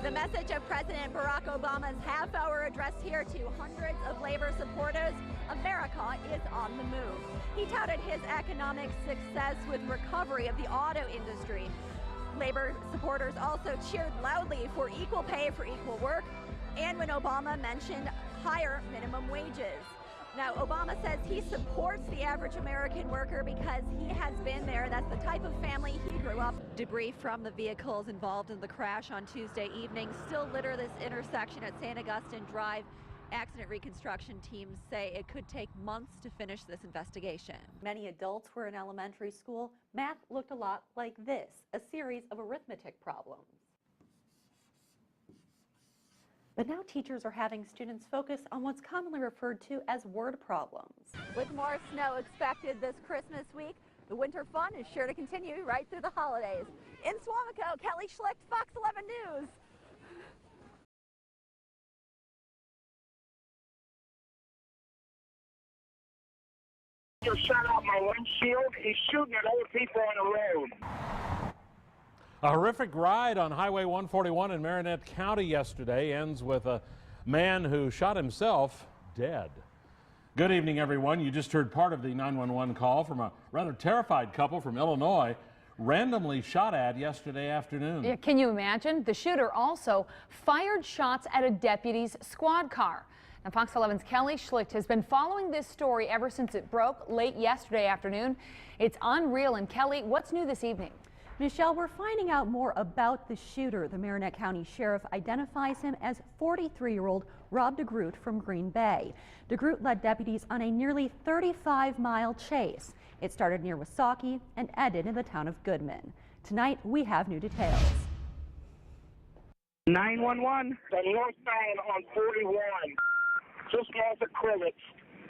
The message of President Barack Obama's half-hour address here to hundreds of labor supporters: America is on the move. He touted his economic success with recovery of the auto industry. Labor supporters also cheered loudly for equal pay for equal work, and when Obama mentioned higher minimum wages. Now, Obama says he supports the average American worker because he has been there. That's the type of family he grew up. Debris from the vehicles involved in the crash on Tuesday evening still litter this intersection at St. Augustine Drive. Accident reconstruction teams say it could take months to finish this investigation. Many adults were in elementary school. Math looked a lot like this, a series of arithmetic problems. But now teachers are having students focus on what's commonly referred to as word problems. With more snow expected this Christmas week, the winter fun is sure to continue right through the holidays. In Suamico, Kelly Schlicht, Fox 11 News. Just shut out my windshield. He's shooting at other people on the road. A horrific ride on Highway 141 in Marinette County yesterday ends with a man who shot himself dead. Good evening, everyone. You just heard part of the 911 call from a rather terrified couple from Illinois, randomly shot at yesterday afternoon. Yeah, can you imagine? The shooter also fired shots at a deputy's squad car. Now, Fox 11's Kelly Schlicht has been following this story ever since it broke late yesterday afternoon. It's unreal. And Kelly, what's new this evening? Michelle, we're finding out more about the shooter. The Marinette County Sheriff identifies him as 43-year-old Rob DeGroot from Green Bay. DeGroot led deputies on a nearly 35-mile chase. It started near Wasaki and ended in the town of Goodman. Tonight, we have new details. 911. The northbound on 41, just north of Crivets.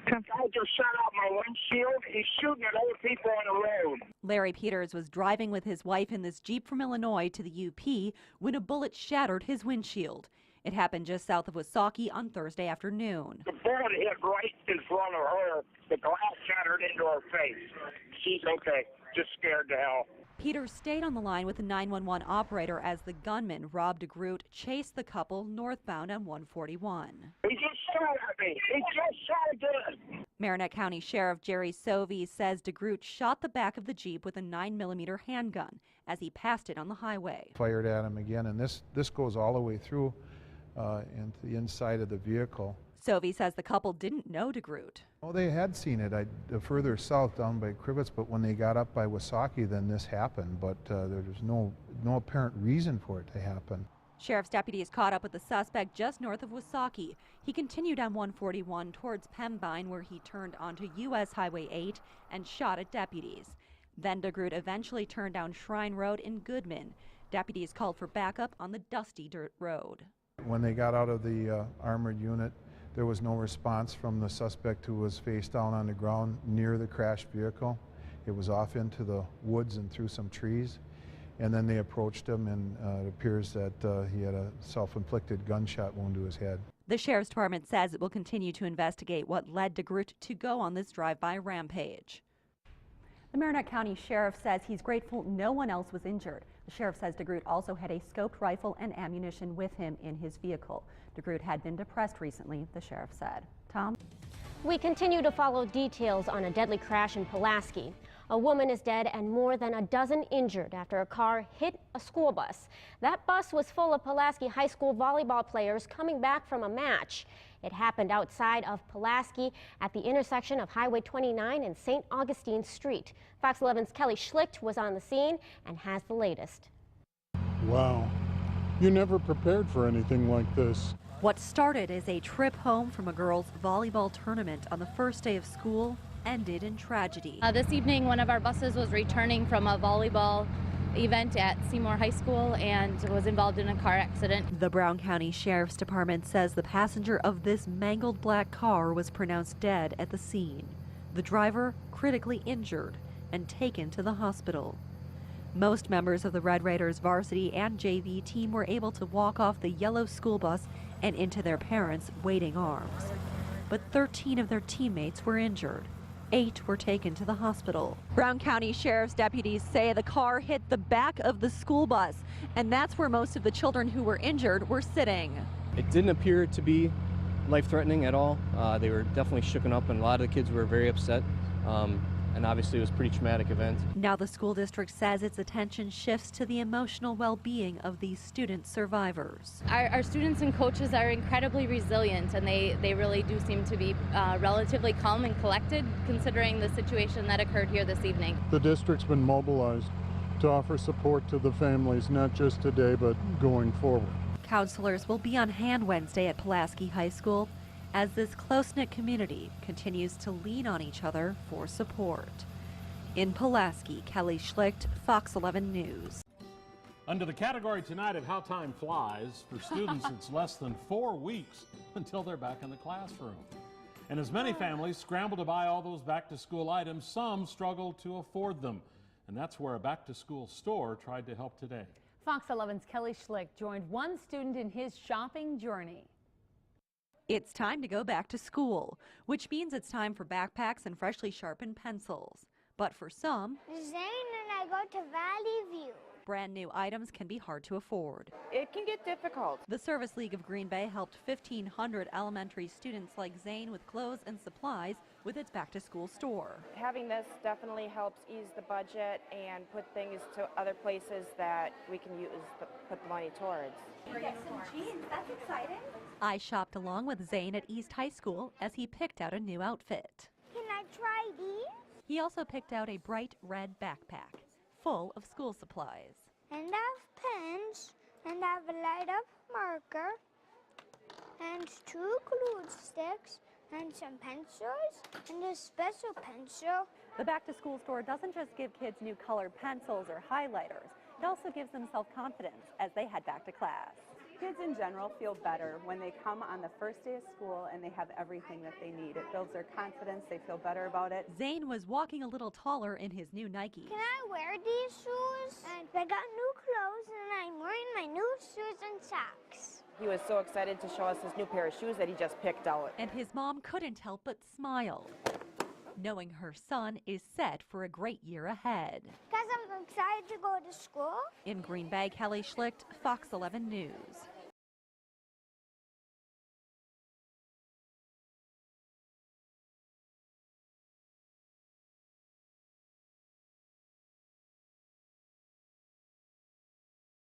Guy just shot out my windshield. He's shooting at other people on the road. Larry Peters was driving with his wife in this Jeep from Illinois to the UP when a bullet shattered his windshield. It happened just south of Wasaki on Thursday afternoon. The bullet hit right in front of her. The glass shattered into her face. She's okay, just scared to hell. Peters stayed on the line with the 911 operator as the gunman, Rob DeGroot, chased the couple northbound on 141. He just shot at me. He just shot again. Marinette County Sheriff Jerry Sovey says DeGroot shot the back of the Jeep with a 9mm handgun as he passed it on the highway. Fired at him again, and this goes all the way through into the inside of the vehicle. Sovey says the couple didn't know DeGroot. Oh, they had seen it further south down by Crivets, but when they got up by Wasaki, then this happened. But there's no apparent reason for it to happen. Sheriff's deputies caught up with the suspect just north of Wasaki. He continued on 141 towards Pembine, where he turned onto U.S. Highway 8 and shot at deputies. Then DeGroot eventually turned down Shrine Road in Goodman. Deputies called for backup on the dusty dirt road. When they got out of the armored unit, there was no response from the suspect, who was face down on the ground near the crashed vehicle. It was off into the woods and through some trees. And then they approached him, and it appears that he had a self-inflicted gunshot wound to his head. The Sheriff's Department says it will continue to investigate what led DeGroot to go on this drive-by rampage. The Marinette County Sheriff says he's grateful no one else was injured. The sheriff says DeGroot also had a scoped rifle and ammunition with him in his vehicle. DeGroot had been depressed recently, the sheriff said. Tom? We continue to follow details on a deadly crash in Pulaski. A woman is dead and more than a dozen injured after a car hit a school bus. That bus was full of Pulaski High School volleyball players coming back from a match. It happened outside of Pulaski at the intersection of Highway 29 and St. Augustine Street. Fox 11's Kelly Schlicht was on the scene and has the latest. Wow, you never prepared for anything like this. What started as a trip home from a girls' volleyball tournament on the first day of school ended in tragedy. This evening, one of our buses was returning from a volleyball event at Seymour High School and was involved in a car accident. The Brown County Sheriff's Department says the passenger of this mangled black car was pronounced dead at the scene. The driver critically injured and taken to the hospital. Most members of the Red Raiders varsity and JV team were able to walk off the yellow school bus and into their parents' waiting arms. But 13 of their teammates were injured. 8 were taken to the hospital. Brown County Sheriff's deputies say the car hit the back of the school bus, and that's where most of the children who were injured were sitting. It didn't appear to be life-threatening at all. They were definitely shooken up, and a lot of the kids were very upset. And obviously it was a pretty traumatic event. Now the school district says its attention shifts to the emotional well-being of these student survivors. Our students and coaches are incredibly resilient, and they really do seem to be relatively calm and collected considering the situation that occurred here this evening. The district's been mobilized to offer support to the families, not just today, but going forward. Counselors will be on hand Wednesday at Pulaski High School as this close-knit community continues to lean on each other for support. In Pulaski, Kelly Schlicht, Fox 11 News. Under the category tonight of How Time Flies, for students it's less than 4 weeks until they're back in the classroom. And as many families scramble to buy all those back-to-school items, some struggle to afford them. And that's where a back-to-school store tried to help today. Fox 11's Kelly Schlicht joined one student in his shopping journey. It's time to go back to school, which means it's time for backpacks and freshly sharpened pencils. But for some, Zane and I go to Valley View. Brand new items can be hard to afford. It can get difficult. The Service League of Green Bay helped 1,500 elementary students like Zane with clothes and supplies with its back-to-school store. Having this definitely helps ease the budget and put things to other places that we can use put the money towards. You get some jeans, that's exciting. I shopped along with Zane at East High School as he picked out a new outfit. Can I try these? He also picked out a bright red backpack full of school supplies. And I have pens, and I have a light-up marker, and 2 glue sticks, and some pencils, and a special pencil. The back-to-school store doesn't just give kids new colored pencils or highlighters. It also gives them self-confidence as they head back to class. Kids in general feel better when they come on the first day of school and they have everything that they need. It builds their confidence, they feel better about it. Zane was walking a little taller in his new Nikes. Can I wear these shoes? And I got new clothes, and I'm wearing my new shoes and socks. He was so excited to show us his new pair of shoes that he just picked out. And his mom couldn't help but smile, knowing her son is set for a great year ahead. Because I'm excited to go to school. In Green Bay, Kelly Schlicht, Fox 11 News.